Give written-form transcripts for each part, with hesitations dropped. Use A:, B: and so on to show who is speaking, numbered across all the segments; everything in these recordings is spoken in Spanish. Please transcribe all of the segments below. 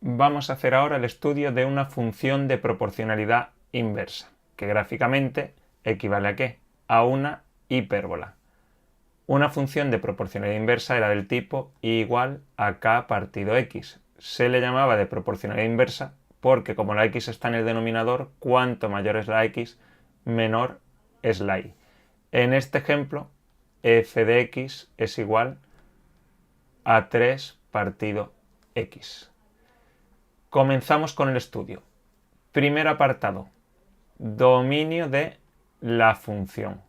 A: Vamos a hacer ahora el estudio de una función de proporcionalidad inversa, que gráficamente equivale ¿a qué? A una hipérbola. Una función de proporcionalidad inversa era del tipo y igual a k partido x. Se le llamaba de proporcionalidad inversa porque como la x está en el denominador, cuanto mayor es la x, menor es la y. En este ejemplo, f de x es igual a 3 partido x. Comenzamos con el estudio. Primer apartado, dominio de la función.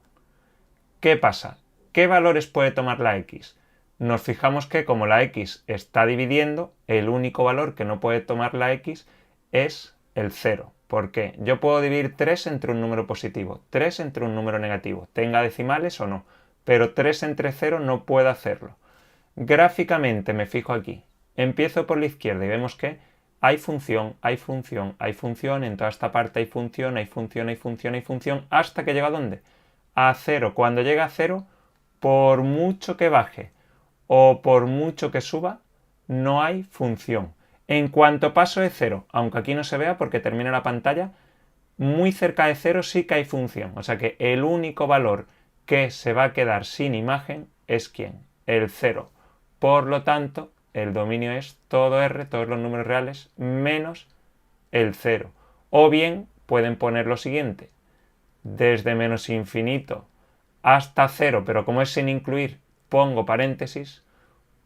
A: ¿Qué pasa? ¿Qué valores puede tomar la x? Nos fijamos que como la x está dividiendo, el único valor que no puede tomar la x es el 0. ¿Por qué? Yo puedo dividir 3 entre un número positivo, 3 entre un número negativo, tenga decimales o no, pero 3 entre 0 no puedo hacerlo. Gráficamente me fijo aquí. Empiezo por la izquierda y vemos que hay función, hay función, hay función, en toda esta parte hay función, hay función, hay función, hay función, hasta que llega ¿a dónde? A 0. Cuando llega a 0, por mucho que baje o por mucho que suba, no hay función. En cuanto paso de 0, aunque aquí no se vea porque termina la pantalla, muy cerca de 0 sí que hay función. O sea que el único valor que se va a quedar sin imagen es ¿quién? El 0. Por lo tanto, el dominio es todo R, todos los números reales, menos el 0. O bien pueden poner lo siguiente. Desde menos infinito hasta 0, pero como es sin incluir, pongo paréntesis,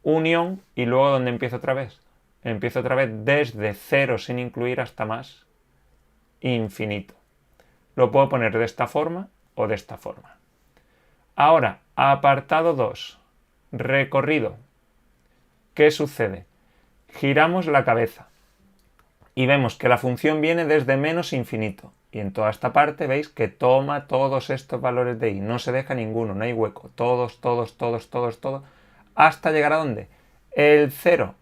A: unión y luego ¿dónde empiezo otra vez? Empiezo otra vez desde 0 sin incluir hasta más infinito. Lo puedo poner de esta forma o de esta forma. Ahora, apartado 2. Recorrido. ¿Qué sucede? Giramos la cabeza y vemos que la función viene desde menos infinito. Y en toda esta parte veis que toma todos estos valores de y. No se deja ninguno, no hay hueco. Todos, todos, todos, todos, todos. ¿Hasta llegar a dónde? El 0.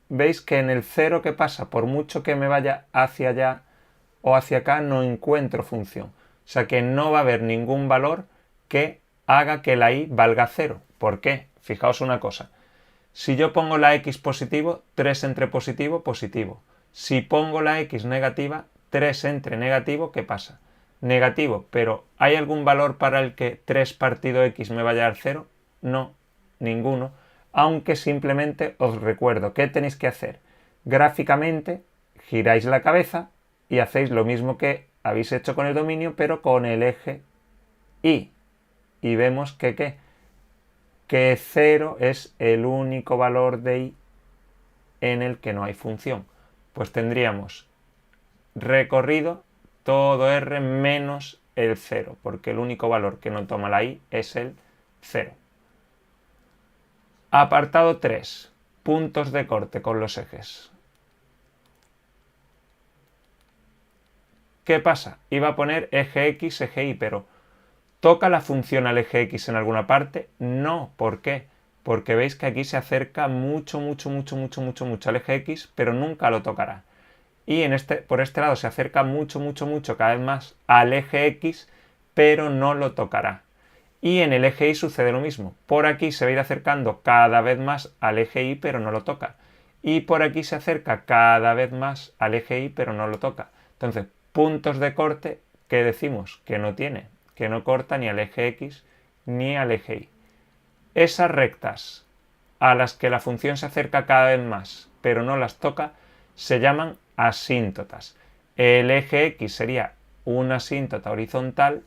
A: Veis que en el 0 que pasa, por mucho que me vaya hacia allá o hacia acá, no encuentro función. O sea que no va a haber ningún valor que haga que la y valga 0. ¿Por qué? Fijaos una cosa. Si yo pongo la x positivo, 3 entre positivo, positivo. Si pongo la x negativa, 3 entre negativo, ¿qué pasa? Negativo, pero ¿hay algún valor para el que 3 partido x me vaya a dar 0? No, ninguno. Aunque simplemente os recuerdo, ¿qué tenéis que hacer? Gráficamente, giráis la cabeza y hacéis lo mismo que habéis hecho con el dominio, pero con el eje y. Y vemos que ¿qué? Que 0 es el único valor de y en el que no hay función. Pues tendríamos recorrido todo R menos el 0, porque el único valor que no toma la y es el 0. Apartado 3. Puntos de corte con los ejes. ¿Qué pasa? Iba a poner eje X, eje Y, pero ¿toca la función al eje X en alguna parte? No. ¿Por qué? Porque veis que aquí se acerca mucho, mucho, mucho, mucho, mucho, mucho al eje X, pero nunca lo tocará. Y por este lado se acerca mucho, mucho, mucho, cada vez más al eje X, pero no lo tocará. Y en el eje Y sucede lo mismo. Por aquí se va a ir acercando cada vez más al eje Y, pero no lo toca. Y por aquí se acerca cada vez más al eje Y, pero no lo toca. Entonces, puntos de corte, ¿qué decimos? Que no tiene, que no corta ni al eje X ni al eje Y. Esas rectas a las que la función se acerca cada vez más, pero no las toca, se llaman asíntotas. El eje X sería una asíntota horizontal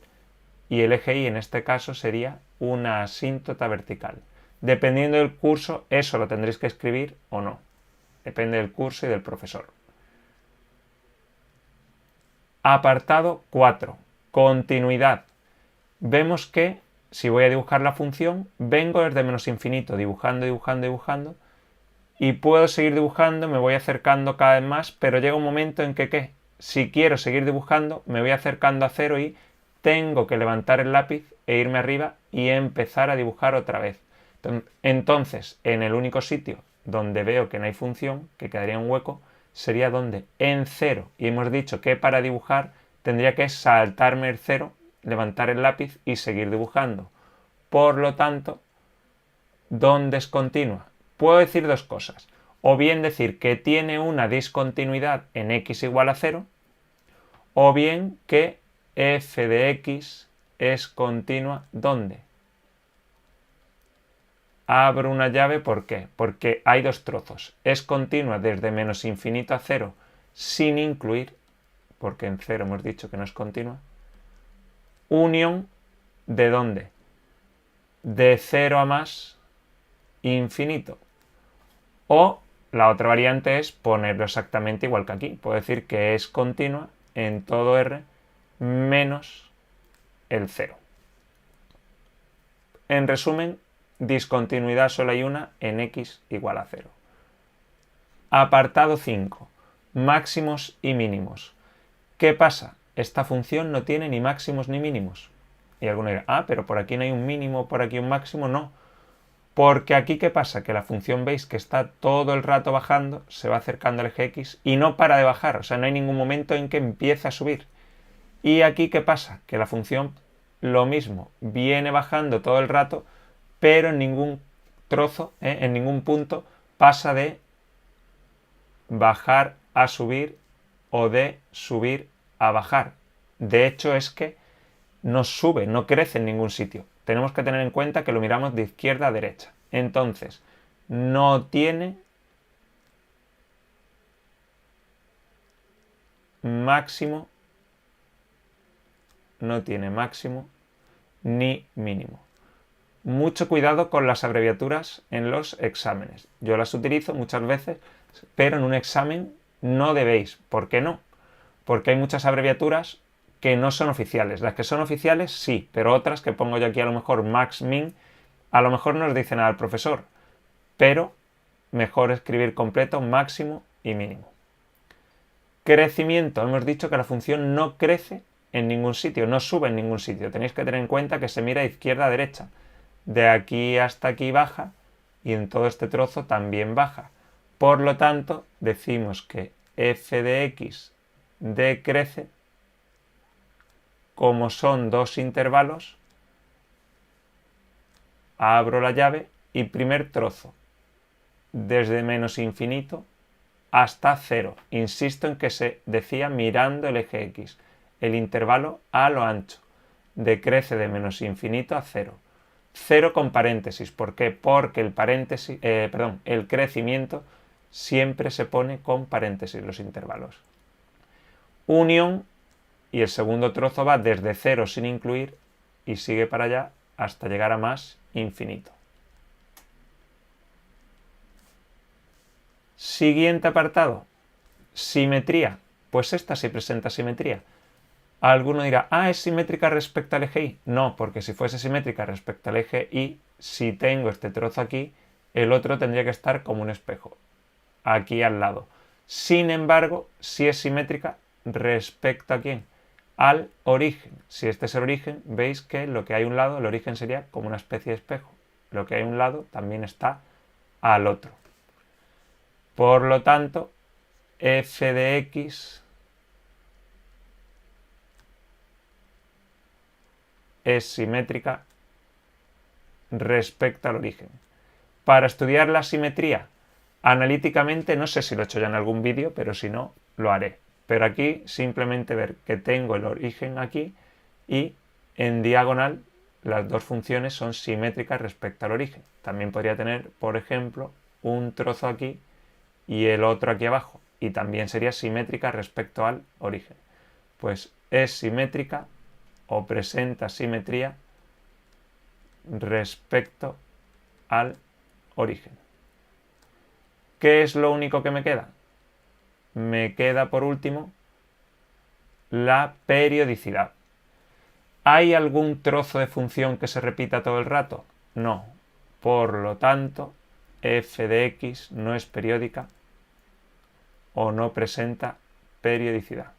A: y el eje Y en este caso sería una asíntota vertical. Dependiendo del curso, eso lo tendréis que escribir o no. Depende del curso y del profesor. Apartado 4. Continuidad. Vemos que si voy a dibujar la función, vengo desde menos infinito, dibujando, dibujando, dibujando, y puedo seguir dibujando, me voy acercando cada vez más, pero llega un momento en que, ¿qué? Si quiero seguir dibujando, me voy acercando a 0 y tengo que levantar el lápiz e irme arriba y empezar a dibujar otra vez. Entonces, en el único sitio donde veo que no hay función, que quedaría un hueco, sería donde en 0. Y hemos dicho que para dibujar tendría que saltarme el 0, levantar el lápiz y seguir dibujando. Por lo tanto, ¿dónde es continua? Puedo decir dos cosas. O bien decir que tiene una discontinuidad en x igual a 0, o bien que f de x es continua, ¿dónde? Abro una llave, ¿por qué? Porque hay dos trozos. Es continua desde menos infinito a 0 sin incluir, porque en 0 hemos dicho que no es continua. Unión, ¿de dónde? De 0 a más infinito. O la otra variante es ponerlo exactamente igual que aquí. Puedo decir que es continua en todo R menos el 0. En resumen, discontinuidad solo hay una en x igual a 0. Apartado 5. Máximos y mínimos. ¿Qué pasa? Esta función no tiene ni máximos ni mínimos. Y alguno dirá, pero por aquí no hay un mínimo, por aquí un máximo. No. Porque aquí, ¿qué pasa? Que la función, veis que está todo el rato bajando, se va acercando al eje x y no para de bajar. O sea, no hay ningún momento en que empiece a subir. Y aquí, ¿qué pasa? Que la función, lo mismo, viene bajando todo el rato, pero en ningún trozo, en ningún punto, pasa de bajar a subir o de subir a bajar. De hecho, es que no sube, no crece en ningún sitio. Tenemos que tener en cuenta que lo miramos de izquierda a derecha. Entonces, no tiene máximo, ni mínimo. Mucho cuidado con las abreviaturas en los exámenes. Yo las utilizo muchas veces, pero en un examen no debéis. ¿Por qué no? Porque hay muchas abreviaturas que no son oficiales. Las que son oficiales sí, pero otras que pongo yo aquí a lo mejor max, min, a lo mejor no os dice nada al profesor, pero mejor escribir completo máximo y mínimo. Crecimiento. Hemos dicho que la función no crece en ningún sitio, no sube en ningún sitio. Tenéis que tener en cuenta que se mira de izquierda a derecha. De aquí hasta aquí baja y en todo este trozo también baja. Por lo tanto, decimos que f de x decrece, como son dos intervalos, abro la llave y primer trozo, desde menos infinito hasta 0. Insisto en que se decía mirando el eje x. El intervalo a lo ancho decrece de menos infinito a 0. 0 con paréntesis. ¿Por qué? Porque el crecimiento siempre se pone con paréntesis los intervalos. Unión, y el segundo trozo va desde 0 sin incluir y sigue para allá hasta llegar a más infinito. Siguiente apartado, simetría. Pues esta sí presenta simetría. Alguno dirá, ¿es simétrica respecto al eje Y? No, porque si fuese simétrica respecto al eje Y, si tengo este trozo aquí, el otro tendría que estar como un espejo, aquí al lado. Sin embargo, sí es simétrica respecto a ¿quién? Al origen. Si este es el origen, veis que lo que hay a un lado, el origen sería como una especie de espejo. Lo que hay a un lado también está al otro. Por lo tanto, f de x es simétrica respecto al origen. Para estudiar la simetría analíticamente, no sé si lo he hecho ya en algún vídeo, pero si no, lo haré. Pero aquí simplemente ver que tengo el origen aquí y en diagonal las dos funciones son simétricas respecto al origen. También podría tener, por ejemplo, un trozo aquí y el otro aquí abajo, y también sería simétrica respecto al origen. Pues es simétrica o presenta simetría respecto al origen. ¿Qué es lo único que me queda? Me queda por último la periodicidad. ¿Hay algún trozo de función que se repita todo el rato? No. Por lo tanto, f de x no es periódica o no presenta periodicidad.